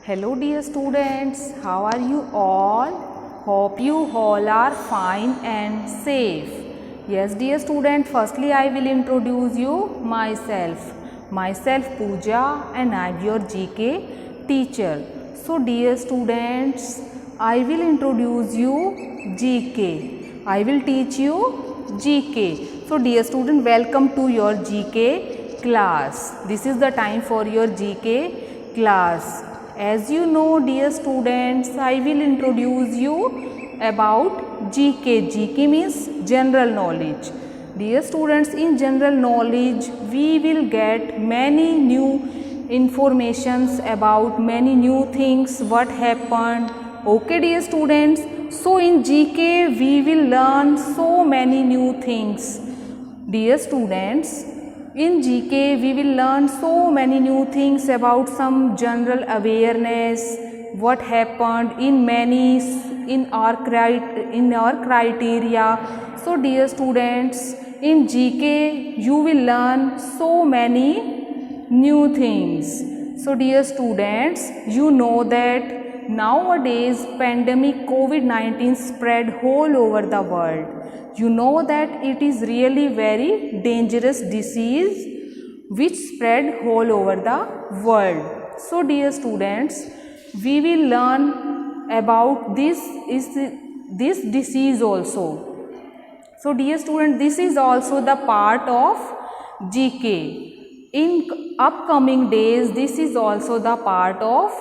Hello dear students, how are you all? Hope you all are fine and safe. Yes dear student, firstly I will introduce you myself. Myself Pooja and I am your GK teacher. So dear students, I will introduce you GK. I will teach you GK. So dear student, welcome to your GK class. This is the time for your GK class. As you know dear students, I will introduce you about GK. GK means general knowledge. Dear students, in general knowledge we will get many new informations about many new things what happened. Okay dear students, so in GK we will learn so many new things. Dear students, in GK we will learn so many new things about some general awareness, what happened in our criteria. So dear students, in GK you will learn so many new things. So dear students, you know that nowadays pandemic COVID-19 spread whole over the world. You know that it is really very dangerous disease which spread whole over the world. So dear students, we will learn about this disease also. So dear students, this is also the part of GK. In upcoming days, this is also the part of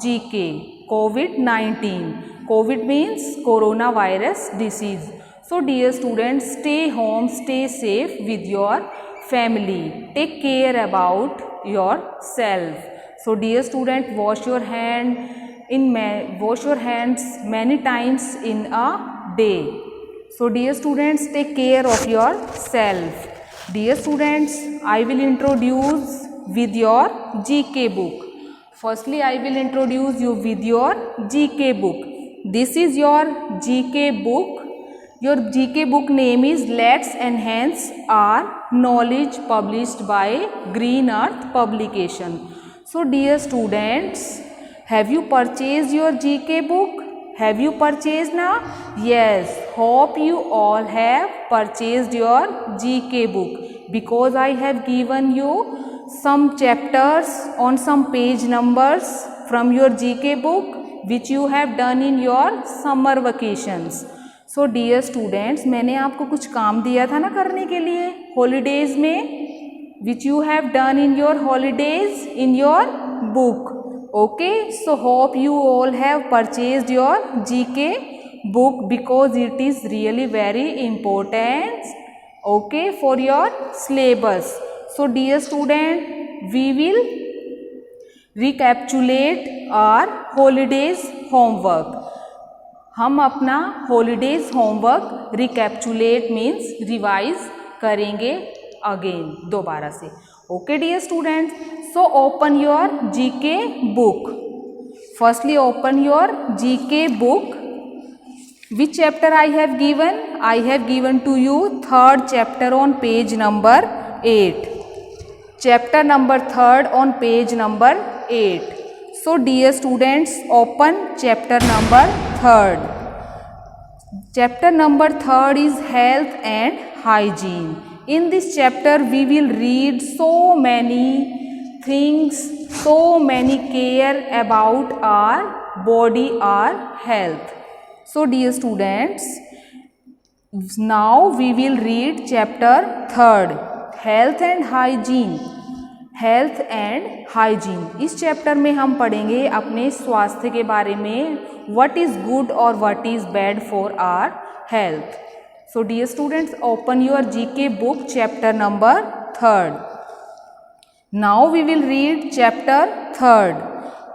GK. COVID-19. COVID means coronavirus disease. So dear students, stay home, stay safe with your family. Take care about yourself. So dear student, wash your hands many times in a day. So dear students, take care of yourself. Dear students, I will introduce with your GK book. Firstly, I will introduce you with your GK book. This is your GK book. Your GK book name is Let's Enhance Our Knowledge, published by Green Earth Publication. So dear students, have you purchased your GK book? Have you purchased now? Yes, hope you all have purchased your GK book, because I have given you some chapters on some page numbers from your GK book which you have done in your summer vacations. So dear students, मैंने आपको कुछ काम दिया था ना करने के लिए हॉलीडेज में, which you have done in your holidays in your book. Okay, so hope you all have purchased your GK book, because it is really very important, okay, for your syllabus. So dear student, we will recapitulate our holidays homework. हम अपना holidays homework recapitulate means revise करेंगे again दोबारा से. Okay dear students, so open your GK book. Firstly open your GK book. Which chapter I have given? I have given to you third chapter on page number 8. Chapter number 3 on page number 8. So dear students, open chapter number 3. Chapter number 3 is health and hygiene. In this chapter we will read so many things, so many care about our body, our health. So dear students, now we will read chapter 3, health and hygiene. Health and hygiene. इस chapter में हम पढ़ेंगे अपने स्वास्थ्य के बारे में, what is good और what is bad for our health. So dear students, open your GK book chapter number 3. Now we will read chapter 3.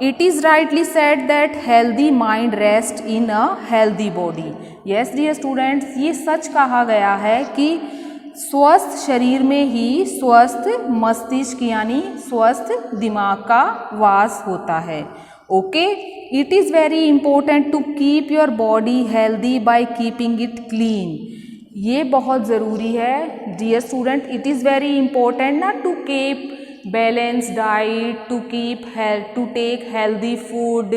It is rightly said that healthy mind rest in a healthy body. Yes dear students, ये सच कहा गया है कि स्वस्थ शरीर में ही स्वस्थ मस्तिष्क यानी स्वस्थ दिमाग का वास होता है. Okay, it is very important to keep your body healthy by keeping it clean. ये बहुत ज़रूरी है dear student. It is very important ना to balanced diet, to keep health, to take healthy food,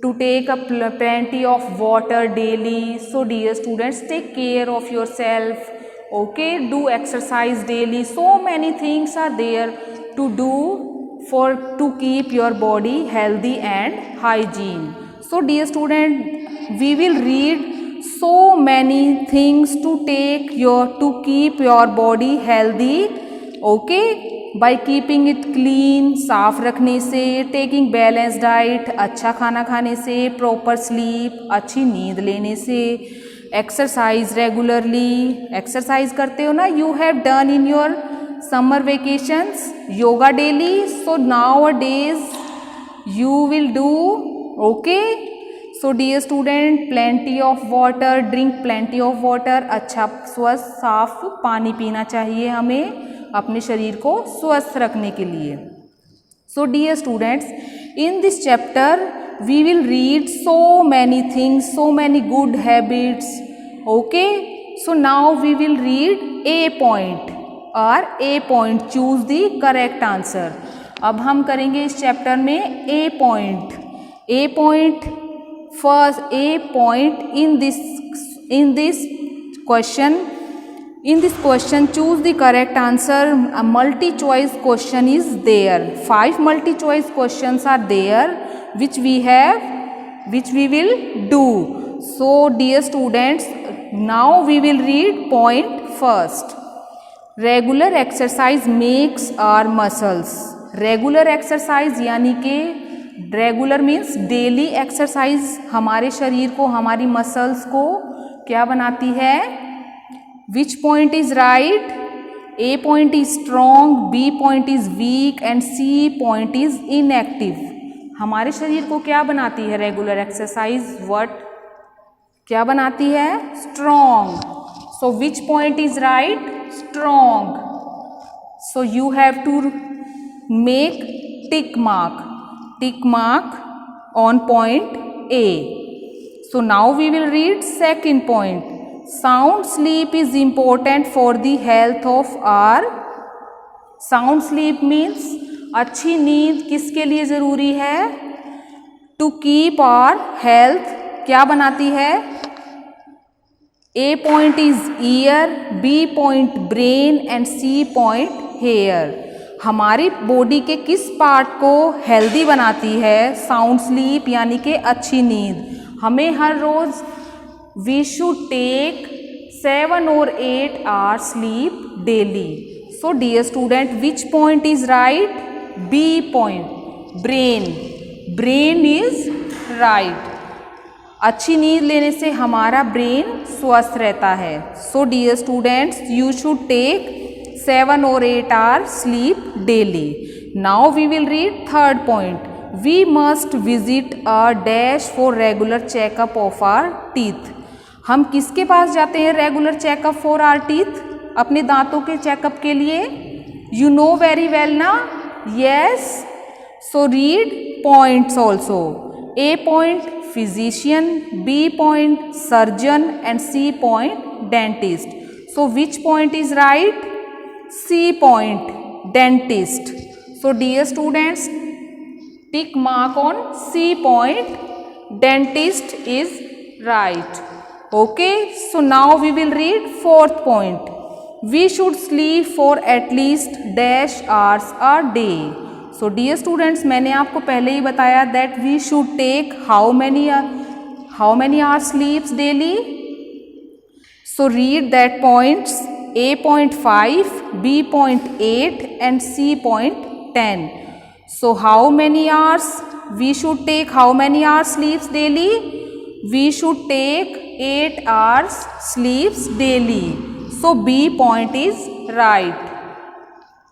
to take plenty of water daily. So dear students, take care of yourself. Okay, do exercise daily. So many things are there to do to keep your body healthy and hygiene. So dear student, we will read so many things to keep your body healthy. Okay, by keeping it clean, साफ रखने से, taking balanced diet, अच्छा खाना खाने से, proper sleep, अच्छी नींद लेने से, exercise regularly, exercise करते हो ना, you have done in your summer vacations, yoga daily, so nowadays you will do. Okay, so dear student, plenty of water, drink plenty of water, अच्छा स्वस्थ साफ पानी पीना चाहिए हमें अपने शरीर को स्वस्थ रखने के लिए. So dear students, in this chapter we will read so many things, so many good habits. Okay, so now we will read A point or A point, choose the correct answer. अब हम करेंगे इस chapter में A point. A point, first A point in this question. In this question, choose the correct answer. A multi-choice question is there. 5 multi-choice questions are there, which we will do. So, dear students, now we will read point first. Regular exercise makes our muscles. Regular exercise यानी कि regular means daily exercise हमारे शरीर को, हमारी muscles को क्या बनाती है? Which point is right? A point is strong, B point is weak and C point is inactive. हमारे शरीर को क्या बनाती है रेगुलर एक्सरसाइज? What? क्या बनाती है? Strong. So which point is right? Strong. So you have to make tick mark. Tick mark on point A. So now we will read second point. Sound sleep is important for the health of our. Sound sleep means अच्छी नींद किसके लिए ज़रूरी है? To keep our health. क्या बनाती है? A point is ear, B point brain and C point hair. हमारी बॉडी के किस पार्ट को हेल्दी बनाती है? साउंड स्लीप यानी कि अच्छी नींद. हमें हर रोज़ we should take 7 or 8 hours sleep daily. So dear student, which point is right? B point, brain. Brain is right. अच्छी नींद लेने से हमारा ब्रेन स्वस्थ रहता है. So dear students, you should take 7 or 8 hours sleep daily. Now we will read third point. We must visit a dash for regular checkup of our teeth. हम किसके पास जाते हैं regular checkup for our teeth? अपने दांतों के checkup के लिए. यू नो वेरी वेल ना? Yes. So read points also. A point physician, B point surgeon and C point dentist. So which point is right? C point, dentist. So dear students, tick mark on C point, dentist is right. Okay, so now we will read fourth point. We should sleep for at least dash hours a day. So dear students, मैंने आपको पहले ही बताया that we should take how many hours sleeps daily. So read that points. A point 5, B point 8 and C point 10. So how many hours we should take? How many hours sleeps daily? We should take 8 hours sleeps daily. So B point is right.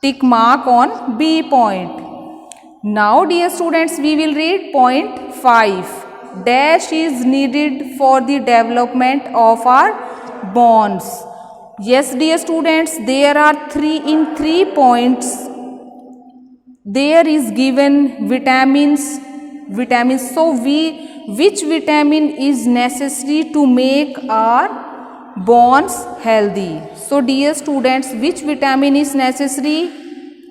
Tick mark on B point. Now dear students, we will read point 5. Dash is needed for the development of our bones. Yes dear students, there are 3 points. There is given vitamins. So which vitamin is necessary to make our bones healthy? So dear students, which vitamin is necessary?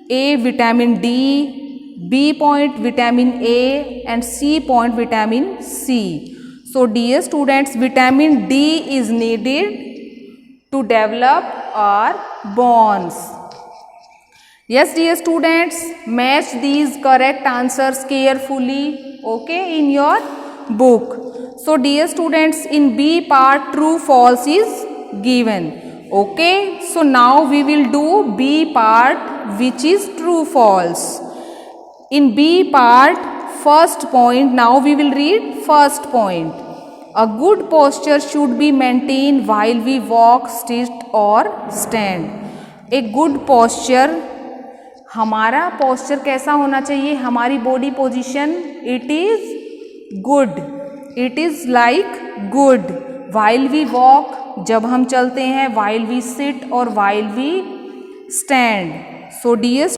A vitamin D, B point vitamin A and C point vitamin C. So dear students, vitamin D is needed to develop our bones. Yes dear students, match these correct answers carefully, okay, in your book. So dear students, in B part true false is given, okay. So now we will do B part, which is true false. In B part, first point, now we will read first point. A good posture should be maintained while we walk, sit or stand. A good posture, हमारा posture कैसा होना चाहिए, हमारी body position, it is good, it is like good while we walk, जब हम चलते हैं, while we sit और while we stand. So dear